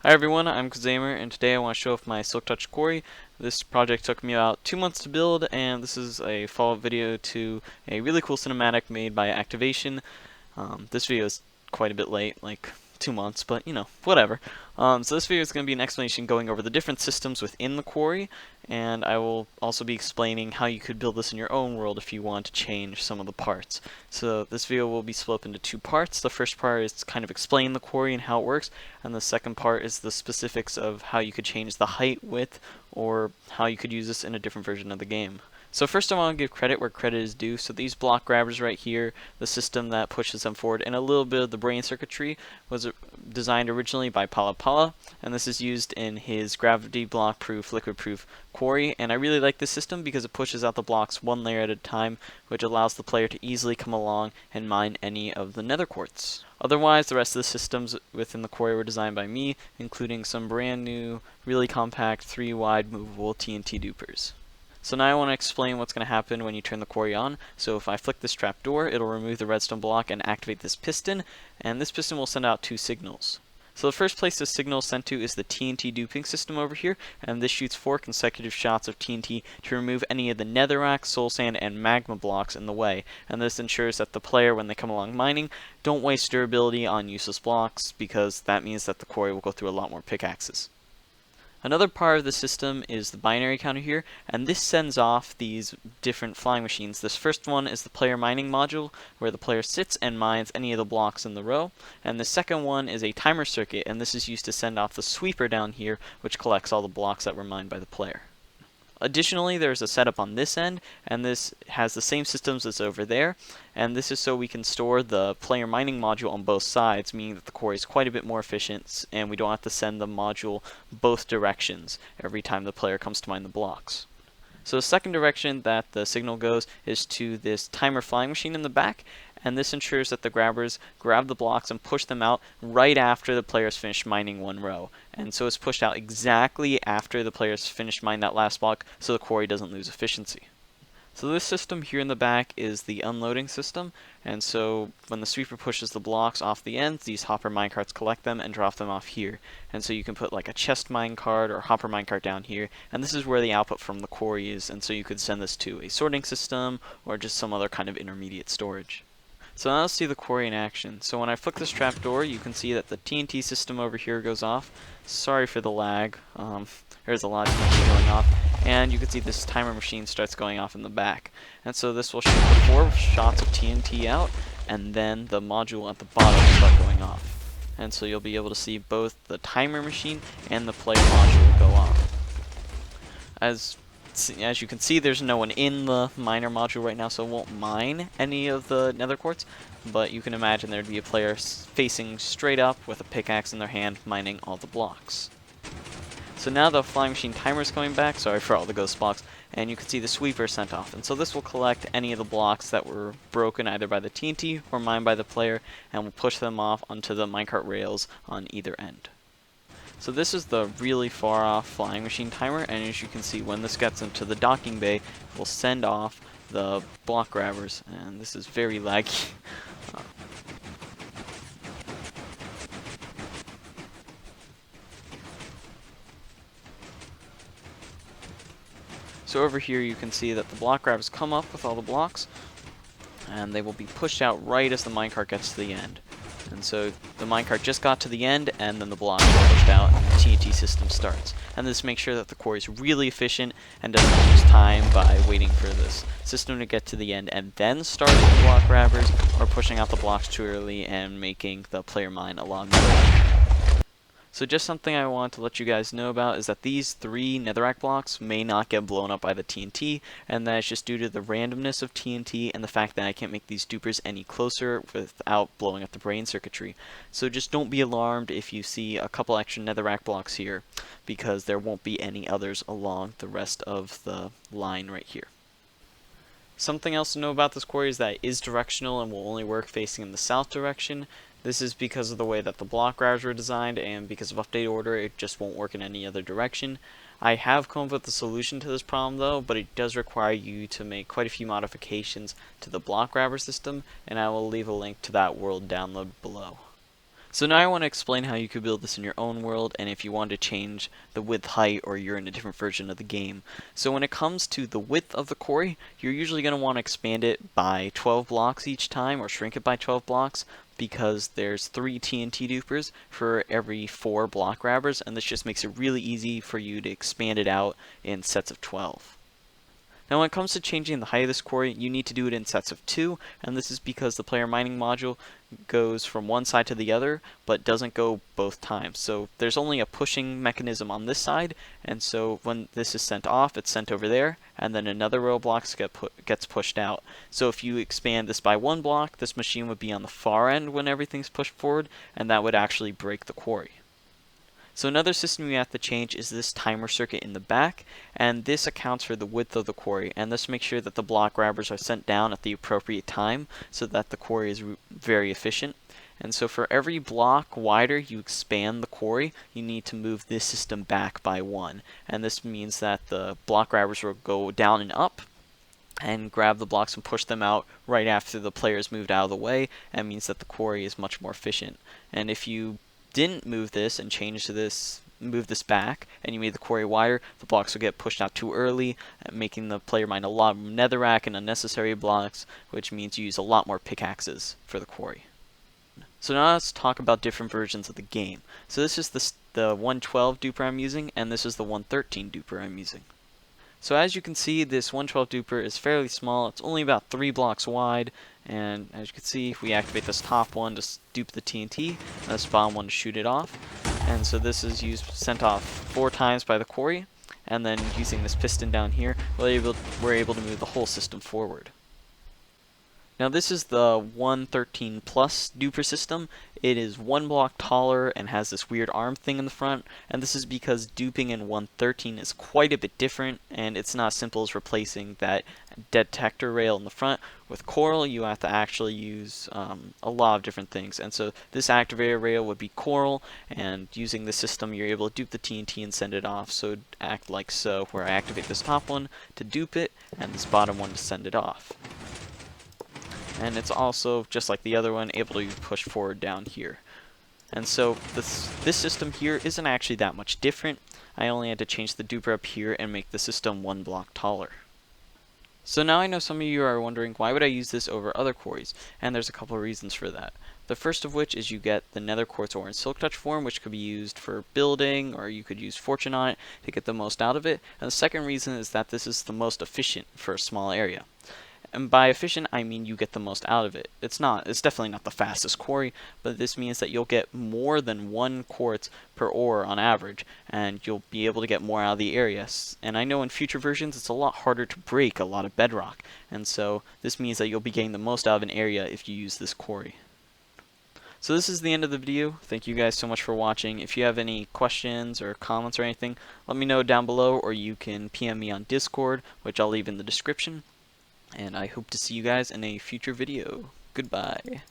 Hi everyone, I'm Kazamer, and today I want to show off my Silk Touch Quarry. This project took me about 2 months to build, and this is a follow-up video to a really cool cinematic made by Activation. This video is quite a bit late, like 2 months, but you know, whatever. So this video is going to be an explanation going over the different systems within the quarry, and I will also be explaining how you could build this in your own world if you want to change some of the parts. So this video will be split up into 2 parts. The first part is to kind of explain the quarry and how it works, and the second part is the specifics of how you could change the height, width, or how you could use this in a different version of the game. So first I want to give credit where credit is due. So these block grabbers right here, the system that pushes them forward, and a little bit of the brain circuitry was designed originally by Palla Palla, and this is used in his gravity block proof, liquid proof quarry. And I really like this system because it pushes out the blocks one layer at a time, which allows the player to easily come along and mine any of the nether quartz. Otherwise, the rest of the systems within the quarry were designed by me, including some brand new, really compact, 3-wide movable TNT Dupers. So now I want to explain what's going to happen when you turn the quarry on. So if I flick this trapdoor, it'll remove the redstone block and activate this piston, and this piston will send out 2 signals. So the first place this signal is sent to is the TNT Duping system over here, and this shoots 4 consecutive shots of TNT to remove any of the netherrack, soul sand, and magma blocks in the way, and this ensures that the player, when they come along mining, don't waste durability on useless blocks, because that means that the quarry will go through a lot more pickaxes. Another part of the system is the binary counter here, and this sends off these different flying machines. This first one is the player mining module, where the player sits and mines any of the blocks in the row, and the second one is a timer circuit, and this is used to send off the sweeper down here, which collects all the blocks that were mined by the player. Additionally, there's a setup on this end, and this has the same systems as over there, and this is so we can store the player mining module on both sides, meaning that the quarry is quite a bit more efficient, and we don't have to send the module both directions every time the player comes to mine the blocks. So the second direction that the signal goes is to this timer flying machine in the back, and this ensures that the grabbers grab the blocks and push them out right after the players finish mining one row. And so it's pushed out exactly after the players finish mining that last block, so the quarry doesn't lose efficiency. So this system here in the back is the unloading system, and so when the sweeper pushes the blocks off the ends, these hopper minecarts collect them and drop them off here. And so you can put like a chest minecart or hopper minecart down here, and this is where the output from the quarry is, and so you could send this to a sorting system or just some other kind of intermediate storage. So now let's see the quarry in action. So when I flick this trapdoor, you can see that the TNT system over here goes off. Sorry for the lag. There's a lot of TNT going off. And you can see this timer machine starts going off in the back. And so this will shoot the 4 shots of TNT out, and then the module at the bottom will start going off. And so you'll be able to see both the timer machine and the player module go off. As you can see, there's no one in the miner module right now, so it won't mine any of the nether quartz, but you can imagine there'd be a player facing straight up with a pickaxe in their hand mining all the blocks. So now the flying machine timer is coming back, sorry for all the ghost blocks, and you can see the sweeper sent off. And so this will collect any of the blocks that were broken either by the TNT or mined by the player, and will push them off onto the minecart rails on either end. So this is the really far off flying machine timer, and as you can see, when this gets into the docking bay, it will send off the block grabbers, and this is very laggy. So over here you can see that the block grabbers come up with all the blocks, and they will be pushed out right as the minecart gets to the end. And so the minecart just got to the end, and then the blocks are pushed out, and the TNT system starts. And this makes sure that the quarry is really efficient and doesn't lose time by waiting for this system to get to the end and then starting the block grabbers, or pushing out the blocks too early and making the player mine along the way. So just something I want to let you guys know about is that these 3 netherrack blocks may not get blown up by the TNT, and that is just due to the randomness of TNT and the fact that I can't make these dupers any closer without blowing up the brain circuitry. So just don't be alarmed if you see a couple extra netherrack blocks here, because there won't be any others along the rest of the line right here. Something else to know about this quarry is that it is directional and will only work facing in the south direction. This is because of the way that the block grabbers were designed, and because of update order, it just won't work in any other direction. I have come up with a solution to this problem though, but it does require you to make quite a few modifications to the block grabber system, and I will leave a link to that world download below. So now I want to explain how you could build this in your own world, and if you want to change the width, height, or you're in a different version of the game. So when it comes to the width of the quarry, you're usually going to want to expand it by 12 blocks each time, or shrink it by 12 blocks, because there's 3 TNT Dupers for every 4 block grabbers, and this just makes it really easy for you to expand it out in sets of 12. Now when it comes to changing the height of this quarry, you need to do it in sets of 2, and this is because the player mining module goes from one side to the other, but doesn't go both times. So there's only a pushing mechanism on this side, and so when this is sent off, it's sent over there, and then another row of blocks gets pushed out. So if you expand this by 1 block, this machine would be on the far end when everything's pushed forward, and that would actually break the quarry. So another system you have to change is this timer circuit in the back, and this accounts for the width of the quarry, and this makes sure that the block grabbers are sent down at the appropriate time so that the quarry is very efficient. And so for every block wider you expand the quarry, you need to move this system back by 1. And this means that the block grabbers will go down and up and grab the blocks and push them out right after the player's moved out of the way, and means that the quarry is much more efficient. And if you didn't move this and move this back, and you made the quarry wider, the blocks will get pushed out too early, making the player mine a lot of netherrack and unnecessary blocks, which means you use a lot more pickaxes for the quarry. So now let's talk about different versions of the game. So this is the 112 duper I'm using, and this is the 113 duper I'm using. So as you can see, this 112 duper is fairly small. It's only about 3 blocks wide, and as you can see, if we activate this top one to dupe the TNT, and this bottom one to shoot it off, and so this is sent off 4 times by the quarry, and then using this piston down here, we're able to move the whole system forward. Now this is the 113 plus duper system. It is 1 block taller and has this weird arm thing in the front, and this is because duping in 113 is quite a bit different, and it's not as simple as replacing that detector rail in the front. With coral, you have to actually use a lot of different things, and so this activator rail would be coral, and using the system you're able to dupe the TNT and send it off. So it'd act like so, where I activate this top one to dupe it, and this bottom one to send it off. And it's also, just like the other one, able to be pushed forward down here. And so this system here isn't actually that much different. I only had to change the duper up here and make the system 1 block taller. So now I know some of you are wondering, why would I use this over other quarries? And there's a couple of reasons for that. The first of which is you get the nether quartz ore in silk touch form, which could be used for building, or you could use fortune on it to get the most out of it. And the second reason is that this is the most efficient for a small area. And by efficient, I mean you get the most out of it. It's definitely not the fastest quarry, but this means that you'll get more than 1 quartz per ore on average, and you'll be able to get more out of the area. And I know in future versions it's a lot harder to break a lot of bedrock, and so this means that you'll be getting the most out of an area if you use this quarry. So this is the end of the video. Thank you guys so much for watching. If you have any questions or comments or anything, let me know down below, or you can PM me on Discord, which I'll leave in the description. And I hope to see you guys in a future video. Goodbye.